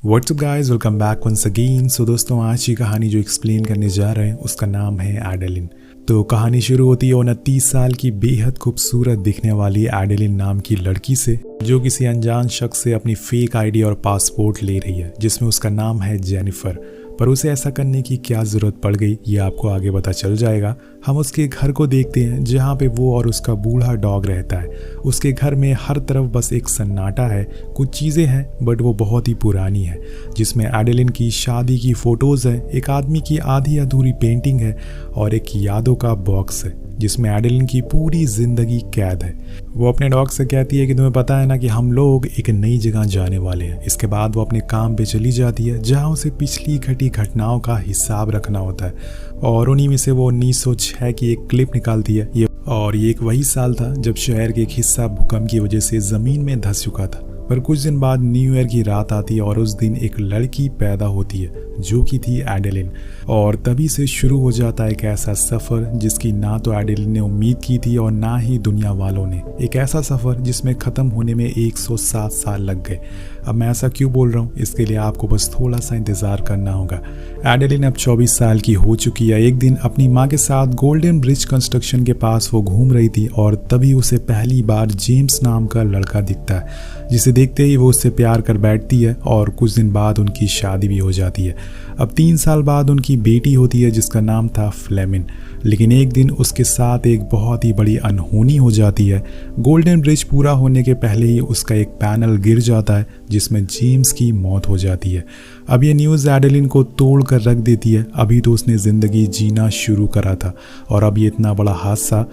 WhatsApp guys, welcome back once again. So दोस्तों, आज की कहानी जो एक्सप्लेन करने जा रहे हैं उसका नाम है एडेलिन। तो कहानी शुरू होती है 29 साल की बेहद खूबसूरत दिखने वाली एडेलिन नाम की लड़की से, जो किसी अनजान शख्स से अपनी फेक आईडी और पासपोर्ट ले रही है जिसमें उसका नाम है जेनिफर। पर उसे ऐसा करने की क्या ज़रूरत पड़ गई ये आपको आगे पता चल जाएगा। हम उसके घर को देखते हैं जहाँ पे वो और उसका बूढ़ा डॉग रहता है। उसके घर में हर तरफ बस एक सन्नाटा है। कुछ चीज़ें हैं बट वो बहुत ही पुरानी है, जिसमें एडेलिन की शादी की फ़ोटोज़ है, एक आदमी की आधी अधूरी पेंटिंग है और एक यादों का बॉक्स है जिसमें एडेलिन की पूरी ज़िंदगी कैद है। वो अपने डॉग से कहती है कि तुम्हें पता है ना कि हम लोग एक नई जगह जाने वाले हैं। इसके बाद वो अपने काम पे चली जाती है जहाँ उसे पिछली घटी घटनाओं का हिसाब रखना होता है, और उन्हीं में से वो 1906 की एक क्लिप निकालती है। ये एक वही साल था जब शहर के एक हिस्सा भूकंप की वजह से ज़मीन में धंस चुका था। पर कुछ दिन बाद न्यू ईयर की रात आती है और उस दिन एक लड़की पैदा होती है जो कि थी एडेलिन। और तभी से शुरू हो जाता है एक ऐसा सफ़र जिसकी ना तो एडेलिन ने उम्मीद की थी और ना ही दुनिया वालों ने। एक ऐसा सफ़र जिसमें ख़त्म होने में 107 साल लग गए। अब मैं ऐसा क्यों बोल रहा हूँ, इसके लिए आपको बस थोड़ा सा इंतज़ार करना होगा। एडेलिन अब 24 साल की हो चुकी है। एक दिन अपनी माँ के साथ गोल्डन ब्रिज कंस्ट्रक्शन के पास वो घूम रही थी और तभी उसे पहली बार जेम्स नाम का लड़का दिखता है, जिसे देखते ही वो उससे प्यार कर बैठती है और कुछ दिन बाद उनकी शादी भी हो जाती है। अब 3 साल बाद उनकी बेटी होती है जिसका नाम था फ्लेमिन। लेकिन एक दिन उसके साथ एक बहुत ही बड़ी अनहोनी हो जाती है। गोल्डन ब्रिज पूरा होने के पहले ही उसका एक पैनल गिर जाता है जिसमें जेम्स की मौत हो जाती है। अब ये न्यूज़ एडेलिन को तोड़ कर रख देती है। अभी तो उसने ज़िंदगी जीना शुरू करा था और अब ये इतना बड़ा हादसा।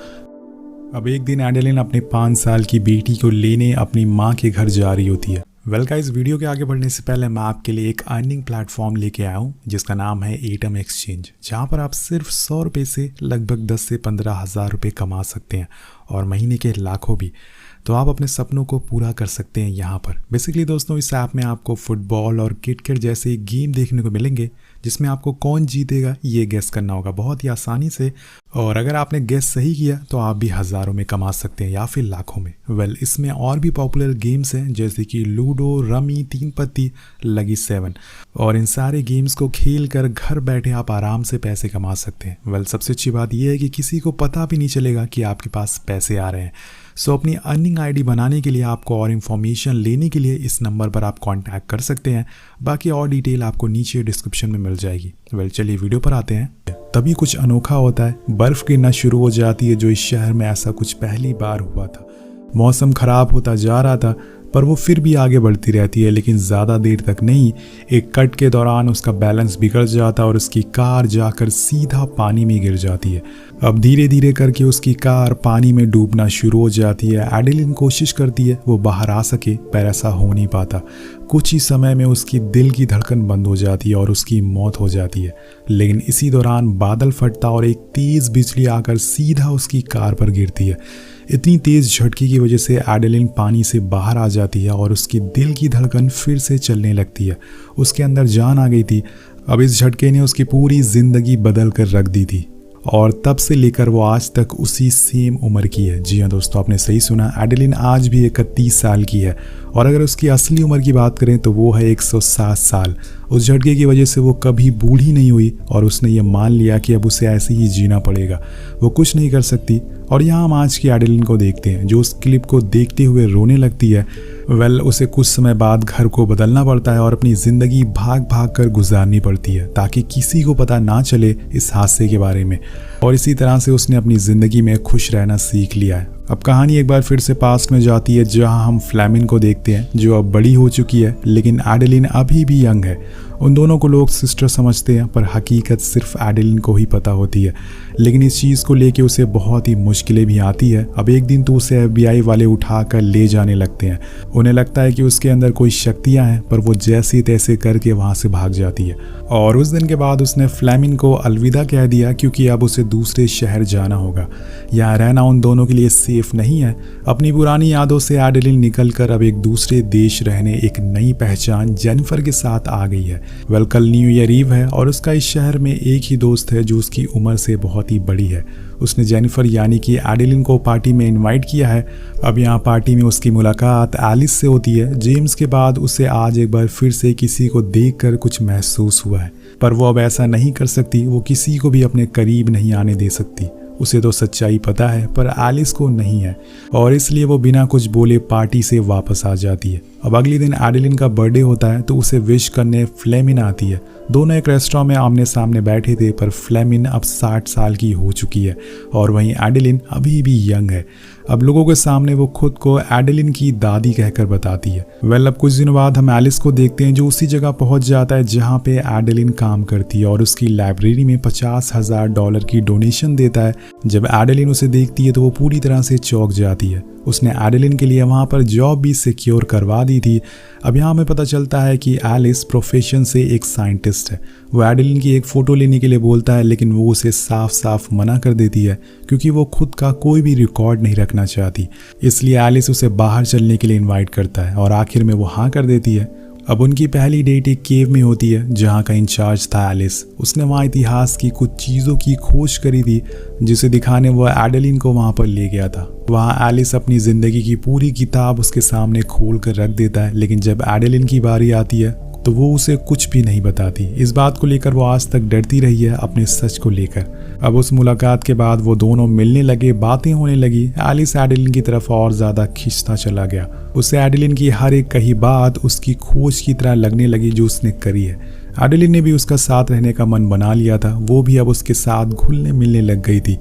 अब एक दिन एडेलिन अपने 5 साल की बेटी को लेने अपनी माँ के घर जा रही होती है। इस वीडियो के आगे बढ़ने से पहले मैं आपके लिए एक अर्निंग प्लेटफॉर्म लेके आया हूँ जिसका नाम है एटम एक्सचेंज, जहाँ पर आप सिर्फ 100 रुपये से लगभग 10 से 15 हज़ार रुपये कमा सकते हैं और महीने के लाखों भी। तो आप अपने सपनों को पूरा कर सकते हैं यहाँ पर। बेसिकली दोस्तों, इस ऐप में आपको फुटबॉल और क्रिकेट जैसे गेम देखने को मिलेंगे जिसमें आपको कौन जीतेगा ये गेस करना होगा बहुत ही आसानी से। और अगर आपने गेस सही किया तो आप भी हज़ारों में कमा सकते हैं या फिर लाखों में। इसमें और भी पॉपुलर गेम्स हैं जैसे कि लूडो, रमी, 3 पत्ती, लगी 7, और इन सारे गेम्स को खेल कर घर बैठे आप आराम से पैसे कमा सकते हैं। सबसे अच्छी बात यह है कि किसी को पता भी नहीं चलेगा कि आपके पास पैसे आ रहे हैं। सो अपनी अर्निंग आईडी बनाने के लिए आपको और इन्फॉर्मेशन लेने के लिए इस नंबर पर आप कांटेक्ट कर सकते हैं। बाकी और डिटेल आपको नीचे डिस्क्रिप्शन में मिल जाएगी। चलिए वीडियो पर आते हैं। तभी कुछ अनोखा होता है। बर्फ़ गिरना शुरू हो जाती है, जो इस शहर में ऐसा कुछ पहली बार हुआ था। मौसम ख़राब होता जा रहा था पर वो फिर भी आगे बढ़ती रहती है, लेकिन ज़्यादा देर तक नहीं। एक कट के दौरान उसका बैलेंस बिगड़ जाता है और उसकी कार जाकर सीधा पानी में गिर जाती है। अब धीरे धीरे करके उसकी कार पानी में डूबना शुरू हो जाती है। एडेलिन कोशिश करती है वो बाहर आ सके पर ऐसा हो नहीं पाता। कुछ ही समय में उसकी दिल की धड़कन बंद हो जाती है और उसकी मौत हो जाती है। लेकिन इसी दौरान बादल फटता और एक तेज़ बिजली आकर सीधा उसकी कार पर गिरती है। इतनी तेज़ झटके की वजह से एडेलिन पानी से बाहर आ जाती है और उसकी दिल की धड़कन फिर से चलने लगती है। उसके अंदर जान आ गई थी। अब इस झटके ने उसकी पूरी ज़िंदगी बदल कर रख दी थी और तब से लेकर वो आज तक उसी सेम उम्र की है। जी हाँ दोस्तों, आपने सही सुना, एडेलिन आज भी 31 साल की है और अगर उसकी असली उम्र की बात करें तो वो है 107 साल। उस झटके की वजह से वो कभी बूढ़ी नहीं हुई और उसने ये मान लिया कि अब उसे ऐसे ही जीना पड़ेगा, वो कुछ नहीं कर सकती। और यहाँ हम आज की एडेलिन को देखते हैं जो उस क्लिप को देखते हुए रोने लगती है। उसे कुछ समय बाद घर को बदलना पड़ता है और अपनी ज़िंदगी भाग भाग कर गुजारनी पड़ती है ताकि किसी को पता ना चले इस हादसे के बारे में। और इसी तरह से उसने अपनी ज़िंदगी में खुश रहना सीख लिया है। अब कहानी एक बार फिर से पास्ट में जाती है जहां हम फ्लेमिन को देखते हैं जो अब बड़ी हो चुकी है, लेकिन एडेलिन अभी भी यंग है। उन दोनों को लोग सिस्टर समझते हैं पर हकीकत सिर्फ एडेलिन को ही पता होती है। लेकिन इस चीज़ को लेके उसे बहुत ही मुश्किलें भी आती है। अब एक दिन तो उसे FBI वाले उठाकर ले जाने लगते हैं। उन्हें लगता है कि उसके अंदर कोई शक्तियाँ हैं, पर वो जैसे तैसे करके वहाँ से भाग जाती है। और उस दिन के बाद उसने फ्लेमिन को अलविदा कह दिया क्योंकि अब उसे दूसरे शहर जाना होगा। यहाँ रहना उन दोनों के लिए सेफ नहीं है। अपनी पुरानी यादों से एडेलिन निकलकर अब एक दूसरे देश रहने एक नई पहचान जेनिफर के साथ आ गई है। वेल, कल न्यू ईयर ईव है और उसका इस शहर में एक ही दोस्त है जो उसकी उम्र से बहुत ही बड़ी है। उसने जेनिफर यानी कि एडेलिन को पार्टी में इनवाइट किया है। अब यहाँ पार्टी में उसकी मुलाकात एलिस से होती है। जेम्स के बाद उसे आज एक बार फिर से किसी को देखकर कुछ महसूस हुआ है, पर वो अब ऐसा नहीं कर सकती। वो किसी को भी अपने करीब नहीं आने दे सकती। उसे तो सच्चाई पता है पर एलिस को नहीं है, और इसलिए वो बिना कुछ बोले पार्टी से वापस आ जाती है। अब अगले दिन एडेलिन का बर्थडे होता है तो उसे विश करने फ्लेमिन आती है। दोनों एक रेस्टोरेंट में आमने सामने बैठे थे, पर फ्लेमिन अब 60 साल की हो चुकी है और वहीं एडेलिन अभी भी यंग है। अब लोगों के सामने वो खुद को एडेलिन की दादी कहकर बताती है। वेल, अब कुछ दिनों बाद हम एलिस को देखते हैं जो उसी जगह पहुंच जाता है जहां पे एडेलिन काम करती है और उसकी लाइब्रेरी में $50,000 की डोनेशन देता है। जब एडेलिन उसे देखती है तो वो पूरी तरह से चौंक जाती है। उसने एडेलिन के लिए वहां पर जॉब भी सिक्योर करवा दी थी। अब यहाँ हमें पता चलता है कि एलिस प्रोफेशन से एक साइंटिस्ट है। वो एडेलिन की एक फ़ोटो लेने के लिए बोलता है, लेकिन वो उसे साफ साफ मना कर देती है क्योंकि वो खुद का कोई भी रिकॉर्ड नहीं रखना चाहती। इसलिए एलिस उसे बाहर चलने के लिए इन्वाइट करता है और आखिर में वो हाँ कर देती है। अब उनकी पहली डेट एक केव में होती है जहाँ का इंचार्ज था एलिस। उसने वहाँ इतिहास की कुछ चीज़ों की खोज करी थी जिसे दिखाने वो एडेलिन को वहाँ पर ले गया था। वहाँ एलिस अपनी ज़िंदगी की पूरी किताब उसके सामने खोल कर रख देता है, लेकिन जब एडेलिन की बारी आती है तो वो उसे कुछ भी नहीं बताती। इस बात को लेकर वो आज तक डरती रही है अपने सच को लेकर। अब उस मुलाकात के बाद वो दोनों मिलने लगे, बातें होने लगी। एलिस एडेलिन की तरफ और ज़्यादा खिंचता चला गया। उसे एडेलिन की हर एक कही बात उसकी खोज की तरह लगने लगी जो उसने करी है। एडेलिन ने भी उसका साथ रहने का मन बना लिया था। वो भी अब उसके साथ घुलने मिलने लग गई थी।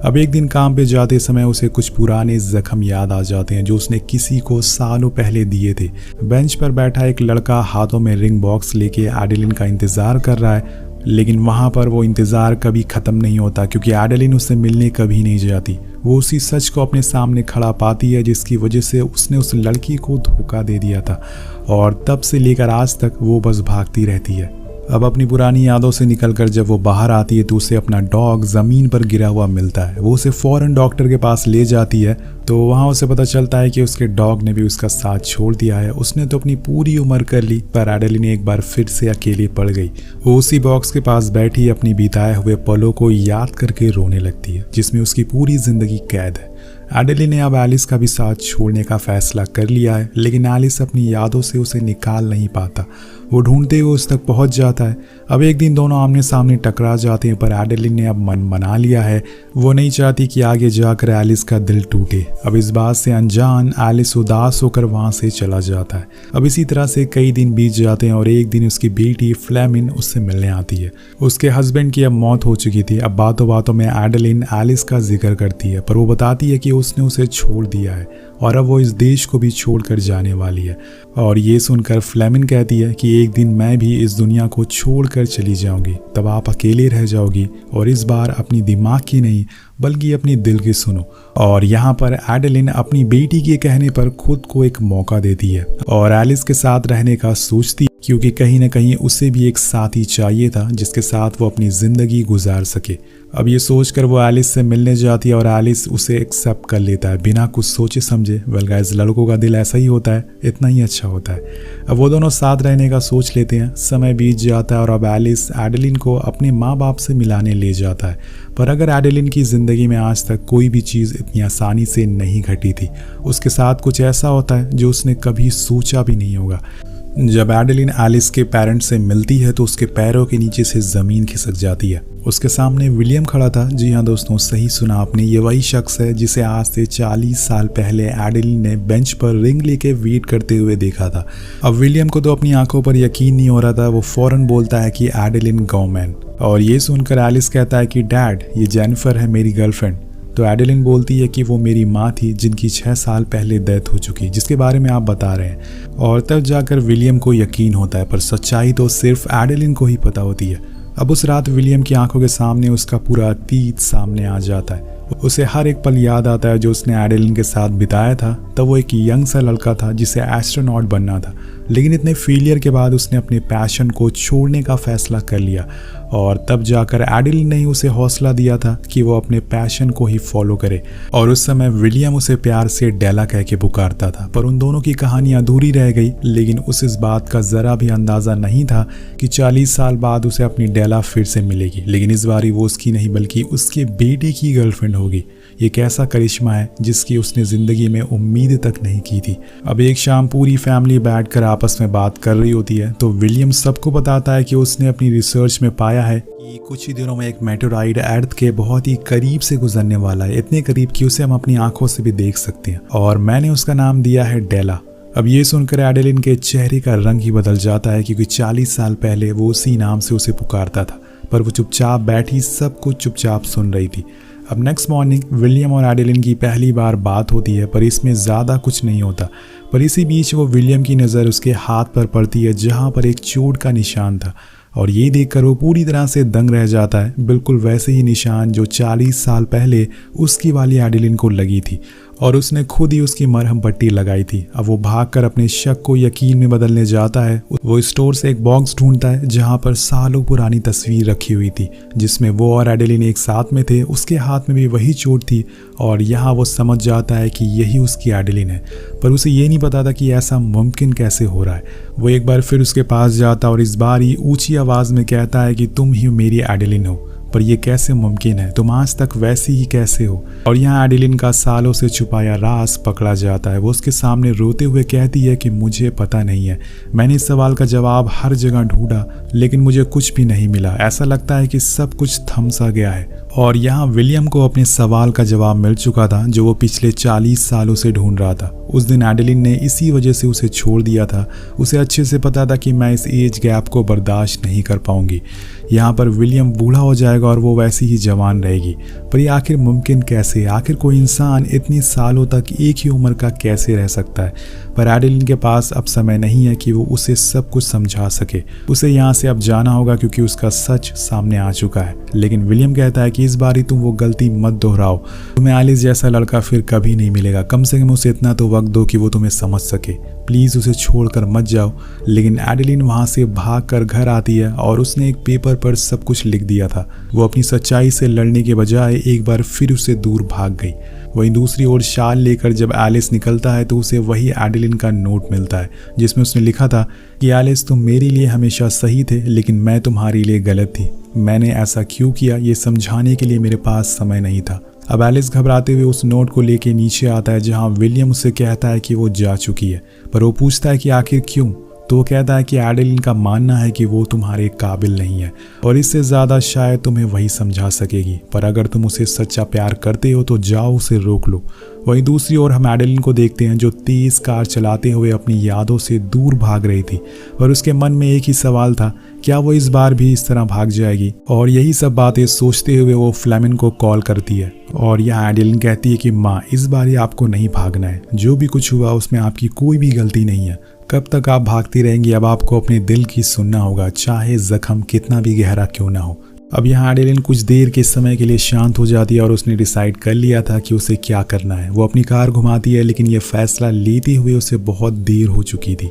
अब एक दिन काम पे जाते समय उसे कुछ पुराने जख्म याद आ जाते हैं जो उसने किसी को सालों पहले दिए थे। बेंच पर बैठा एक लड़का हाथों में रिंग बॉक्स लेके एडेलिन का इंतजार कर रहा है, लेकिन वहां पर वो इंतजार कभी खत्म नहीं होता क्योंकि एडेलिन उससे मिलने कभी नहीं जाती। वो उसी सच को अपने सामने खड़ा पाती है जिसकी वजह से उसने उस लड़की को धोखा दे दिया था, और तब से लेकर आज तक वो बस भागती रहती है। अब अपनी पुरानी यादों से निकलकर जब वो बाहर आती है तो उसे अपना डॉग ज़मीन पर गिरा हुआ मिलता है। वो उसे फ़ौरन डॉक्टर के पास ले जाती है तो वहाँ उसे पता चलता है कि उसके डॉग ने भी उसका साथ छोड़ दिया है। उसने तो अपनी पूरी उम्र कर ली, पर एडेलिन एक बार फिर से अकेली पड़ गई। वो उसी बॉक्स के पास बैठी अपनी बिताए हुए पलों को याद करके रोने लगती है जिसमें उसकी पूरी ज़िंदगी कैद है। एडेलिन ने अब एलिस का भी साथ छोड़ने का फैसला कर लिया है, लेकिन एलिस अपनी यादों से उसे निकाल नहीं पाता। वो ढूंढते हुए उस तक पहुंच जाता है। अब एक दिन दोनों आमने सामने टकरा जाते हैं, पर एडेलिन ने अब मन बना लिया है। वो नहीं चाहती कि आगे जाकर एलिस का दिल टूटे। अब इस बात से अनजान एलिस उदास होकर वहां से चला जाता है। अब इसी तरह से कई दिन बीत जाते हैं और एक दिन उसकी बेटी फ्लेमिन उससे मिलने आती है। उसके हस्बैंड की अब मौत हो चुकी थी। अब बातों बातों में एडेलिन एलिस का जिक्र करती है, पर वो बताती है कि उसने उसे छोड़ दिया है और अब वो इस देश को भी छोड़कर जाने वाली है। और ये सुनकर फ्लेमिन कहती है कि एक दिन मैं भी इस दुनिया को छोड़कर चली जाऊंगी, तब आप अकेले रह जाओगी और इस बार अपनी दिमाग की नहीं बल्कि अपनी दिल की सुनो। और यहाँ पर एडेलिन अपनी बेटी के कहने पर खुद को एक मौका देती है और एलिस के साथ रहने का सोचती, क्योंकि कहीं ना कहीं उसे भी एक साथी चाहिए था जिसके साथ वो अपनी ज़िंदगी गुजार सके। अब ये सोचकर वो एलिस से मिलने जाती है और एलिस उसे एक्सेप्ट कर लेता है बिना कुछ सोचे समझे। वेल गाइस, लड़कों का दिल ऐसा ही होता है, इतना ही अच्छा होता है। अब वो दोनों साथ रहने का सोच लेते हैं। समय बीत जाता है और अब एलिस एडेलिन को अपने माँ बाप से मिलाने ले जाता है। पर अगर एडेलिन की ज़िंदगी में आज तक कोई भी चीज़ इतनी आसानी से नहीं घटी थी। उसके साथ कुछ ऐसा होता है जो उसने कभी सोचा भी नहीं होगा। जब एडेलिन एलिस के पेरेंट्स से मिलती है तो उसके पैरों के नीचे से ज़मीन खिसक जाती है। उसके सामने विलियम खड़ा था। जी हाँ दोस्तों, सही सुना आपने, ये वही शख्स है जिसे आज से 40 साल पहले एडेलिन ने बेंच पर रिंग लेके वेट करते हुए देखा था। अब विलियम को तो अपनी आंखों पर यकीन नहीं हो रहा था। वो फौरन बोलता है कि एडेलिन गवर्नमेंट, और ये सुनकर एलिस कहता है कि डैड, ये जेनिफर है मेरी गर्लफ्रेंड। तो एडेलिन बोलती है कि वो मेरी माँ थी जिनकी 6 साल पहले डेथ हो चुकी, जिसके बारे में आप बता रहे हैं। और तब जाकर विलियम को यकीन होता है, पर सच्चाई तो सिर्फ एडेलिन को ही पता होती है। अब उस रात विलियम की आंखों के सामने उसका पूरा अतीत सामने आ जाता है। उसे हर एक पल याद आता है जो उसने एडेलिन के साथ बिताया था। तब वो एक यंग सा लड़का था जिसे एस्ट्रोनॉट बनना था, लेकिन इतने फेलियर के बाद उसने अपने पैशन को छोड़ने का फैसला कर लिया और तब जाकर एडेलिन ने उसे हौसला दिया था कि वो अपने पैशन को ही फॉलो करे। और उस समय विलियम उसे प्यार से डेला कह के पुकारता था। पर उन दोनों की कहानी अधूरी रह गई, लेकिन उसे इस बात का जरा भी अंदाजा नहीं था कि 40 साल बाद उसे अपनी डेला फिर से मिलेगी, लेकिन इस बारी वो उसकी नहीं बल्कि उसके बेटे की गर्लफ्रेंड होगी। ये कैसा करिश्मा है जिसकी उसने जिंदगी में उम्मीद तक नहीं की थी। अब एक शाम पूरी फैमिली बैठकर आपस में बात कर रही होती है तो विलियम सबको बताता है कि उसने अपनी रिसर्च में पाया है कि कुछ ही दिनों में एक मेटेओराइड अर्थ के बहुत ही करीब से गुजरने वाला है, इतने करीब कि उसे हम अपनी आंखों से भी देख सकते हैं, और मैंने उसका नाम दिया है डेला। अब ये सुनकर एडेलिन के चेहरे का रंग ही बदल जाता है, क्योंकि 40 साल पहले वो उसी नाम से उसे पुकारता था, पर वो चुपचाप बैठी सब कुछ चुपचाप सुन रही थी। अब नेक्स्ट मॉर्निंग विलियम और एडेलिन की पहली बार बात होती है, पर इसमें ज़्यादा कुछ नहीं होता। पर इसी बीच वो विलियम की नज़र उसके हाथ पर पड़ती है जहाँ पर एक चोट का निशान था, और ये देखकर वो पूरी तरह से दंग रह जाता है। बिल्कुल वैसे ही निशान जो 40 साल पहले उसकी वाली एडेलिन को लगी थी, और उसने खुद ही उसकी मरहम पट्टी लगाई थी। अब वो भागकर अपने शक को यकीन में बदलने जाता है। वो स्टोर से एक बॉक्स ढूंढता है जहां पर सालों पुरानी तस्वीर रखी हुई थी, जिसमें वो और एडेलिन एक साथ में थे। उसके हाथ में भी वही चोट थी, और यहाँ वो समझ जाता है कि यही उसकी एडेलिन है, पर उसे ये नहीं पता था कि ऐसा मुमकिन कैसे हो रहा है। वो एक बार फिर उसके पास जाता और इस बार ही ऊंची आवाज़ में कहता है कि तुम ही मेरी एडेलिन हो, पर यह कैसे मुमकिन है, तुम आज तक वैसी ही कैसे हो। और यहाँ एडेलिन का सालों से छुपाया राज पकड़ा जाता है। वो उसके सामने रोते हुए कहती है कि मुझे पता नहीं है, मैंने इस सवाल का जवाब हर जगह ढूंढा लेकिन मुझे कुछ भी नहीं मिला। ऐसा लगता है कि सब कुछ थम सा गया है। और यहाँ विलियम को अपने सवाल का जवाब मिल चुका था जो वो पिछले 40 सालों से ढूंढ रहा था। उस दिन एडेलिन ने इसी वजह से उसे छोड़ दिया था। उसे अच्छे से पता था कि मैं इस एज गैप को बर्दाश्त नहीं कर पाऊंगी। यहाँ पर विलियम बूढ़ा हो जाएगा और वो वैसी ही जवान रहेगी। पर ये आखिर मुमकिन कैसे? आखिर कोई इंसान इतने सालों तक एक ही उम्र का कैसे रह सकता है? पर एडेलिन के पास अब समय नहीं है कि वो उसे सब कुछ समझा सके। उसे यहाँ से अब जाना होगा क्योंकि उसका सच सामने आ चुका है। लेकिन विलियम कहता है कि इस बारी तुम वो गलती मत दोहराओ, तुम्हें एलिस जैसा लड़का फिर कभी नहीं मिलेगा। कम से कम उसे इतना तो वक्त दो कि वो तुम्हें समझ सके। प्लीज़ उसे छोड़कर मत जाओ। लेकिन एडेलिन वहाँ से भागकर घर आती है और उसने एक पेपर पर सब कुछ लिख दिया था। वो अपनी सच्चाई से लड़ने के बजाय एक बार फिर उससे दूर भाग गई। वहीं दूसरी ओर शाल लेकर जब एलिस निकलता है तो उसे वही एडेलिन का नोट मिलता है जिसमें उसने लिखा था कि एलिस तुम मेरे लिए हमेशा सही थे लेकिन मैं तुम्हारे लिए गलत थी। मैंने ऐसा क्यों किया ये समझाने के लिए मेरे पास समय नहीं था। अब एलिस घबराते हुए उस नोट को लेके नीचे आता है जहां विलियम उसे कहता है कि वो जा चुकी है, पर वो पूछता है कि आखिर क्यों। तो वो कहता है कि एडेलिन का मानना है कि वो तुम्हारे काबिल नहीं है और इससे ज़्यादा शायद तुम्हें वही समझा सकेगी। पर अगर तुम उसे सच्चा प्यार करते हो तो जाओ उसे रोक लो। वहीं दूसरी ओर हम एडेलिन को देखते हैं जो तेज कार चलाते हुए अपनी यादों से दूर भाग रही थी और उसके मन में एक ही सवाल था, क्या वो इस बार भी इस तरह भाग जाएगी? और यही सब बातें सोचते हुए वो फ्लेमिन को कॉल करती है और यहाँ एडेलिन कहती है कि माँ इस बार ही आपको नहीं भागना है, जो भी कुछ हुआ उसमें आपकी कोई भी गलती नहीं है। कब तक आप भागती रहेंगी? अब आपको अपने दिल की सुनना होगा, चाहे जख्म कितना भी गहरा क्यों ना हो। अब यहाँ एडेलिन कुछ देर के समय के लिए शांत हो जाती है और उसने डिसाइड कर लिया था कि उसे क्या करना है। वो अपनी कार घुमाती है लेकिन ये फैसला लेते हुए उसे बहुत देर हो चुकी थी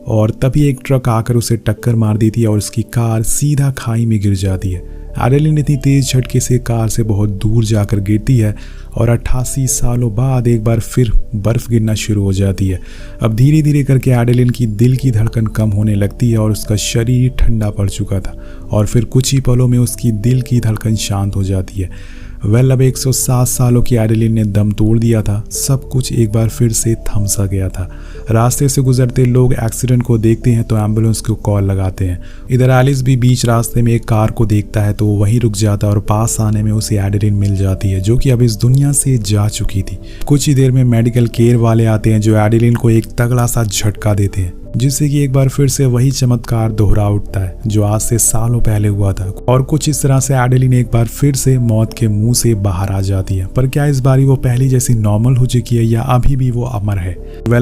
और तभी एक ट्रक आकर उसे टक्कर मार देती है और उसकी कार सीधा खाई में गिर जाती है। एडेलिन इतनी तेज झटके से कार से बहुत दूर जाकर गिरती है और 88 सालों बाद एक बार फिर बर्फ गिरना शुरू हो जाती है। अब धीरे धीरे करके एडेलिन की दिल की धड़कन कम होने लगती है और उसका शरीर ठंडा पड़ चुका था और फिर कुछ ही पलों में उसकी दिल की धड़कन शांत हो जाती है। अब 107 सालों की एडेलिन ने दम तोड़ दिया था। सब कुछ एक बार फिर से थम सा गया था। रास्ते से गुजरते लोग एक्सीडेंट को देखते हैं तो एम्बुलेंस को कॉल लगाते हैं। इधर एलिस भी बीच रास्ते में एक कार को देखता है तो वो वहीं रुक जाता है और पास आने में उसे एडेलिन मिल जाती है जो कि अब इस दुनिया से जा चुकी थी। कुछ ही देर में मेडिकल केयर वाले आते हैं जो एडेलिन को एक तगड़ा सा झटका देते हैं जिससे कि एक बार फिर से वही चमत्कार दोहरा उठता है जो आज से सालों पहले हुआ था और कुछ इस तरह से एडेलिन एक बार फिर से मौत के मुंह से बाहर आ जाती है। पर क्या इस बारी वो पहली जैसी नॉर्मल हो चुकी है या अभी भी वो अमर है?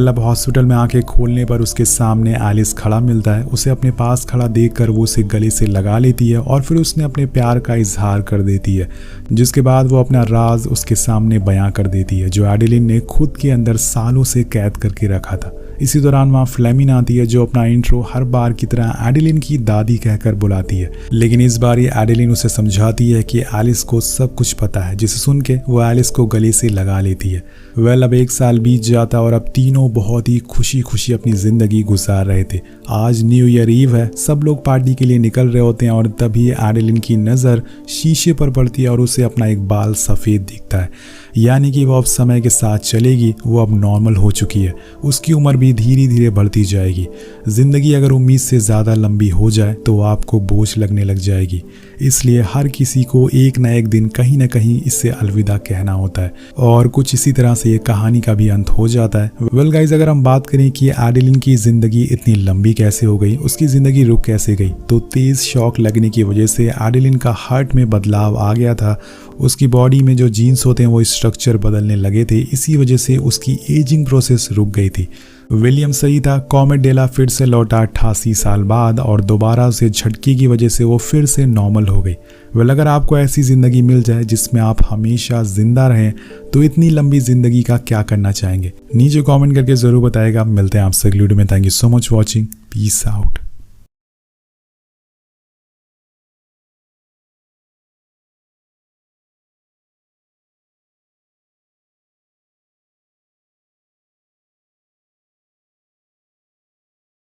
अब हॉस्पिटल में आंखें खोलने पर उसके सामने एलिस खड़ा मिलता है। उसे अपने पास खड़ा देखकर वो उसे गले से लगा लेती है और फिर उसने अपने प्यार का इजहार कर देती है, जिसके बाद वो अपना राज उसके सामने बयां कर देती है जो एडेलिन ने खुद के अंदर सालों से कैद करके रखा था। इसी दौरान वहाँ फ्लेमिना आती है जो अपना इंट्रो हर बार की तरह एडेलिन की दादी कहकर बुलाती है, लेकिन इस बार ये एडेलिन उसे समझाती है कि एलिस को सब कुछ पता है, जिसे सुन के वो एलिस को गले से लगा लेती है। अब 1 साल बीत जाता और अब तीनों बहुत ही खुशी खुशी अपनी जिंदगी गुजार रहे थे। आज न्यू ईयर ईव है, सब लोग पार्टी के लिए निकल रहे होते हैं और तभी एडेलिन की नज़र शीशे पर पड़ती है और उसे अपना एक बाल सफ़ेद दिखता है, यानी कि वो अब समय के साथ चलेगी, वो अब नॉर्मल हो चुकी है, उसकी उम्र भी धीरे धीरे बढ़ती जाएगी। ज़िंदगी अगर उम्मीद से ज़्यादा लंबी हो जाए तो आपको बोझ लगने लग जाएगी, इसलिए हर किसी को एक न एक दिन कहीं ना कहीं इससे अलविदा कहना होता है। और कुछ इसी तरह से ये कहानी का भी अंत हो जाता है। वेल गाइज, अगर हम बात करें कि एडेलिन की ज़िंदगी इतनी लंबी कैसे हो गई, उसकी ज़िंदगी रुक कैसे गई, तो तेज़ शॉक लगने की वजह से एडेलिन का हार्ट में बदलाव आ गया था, उसकी बॉडी में जो जीन्स होते हैं वो स्ट्रक्चर बदलने लगे थे, इसी वजह से उसकी एजिंग प्रोसेस रुक गई थी। विलियम सही था, कॉमेट डेला फिर से लौटा 88 साल बाद और दोबारा उसे झटके की वजह से वो फिर से नॉर्मल हो गई। वेल, अगर आपको ऐसी ज़िंदगी मिल जाए जिसमें आप हमेशा जिंदा रहें तो इतनी लंबी ज़िंदगी का क्या करना चाहेंगे? नीचे कमेंट करके ज़रूर बताएगा। मिलते हैं आपसे अगली वीडियो में। Thank you so much watching, peace out.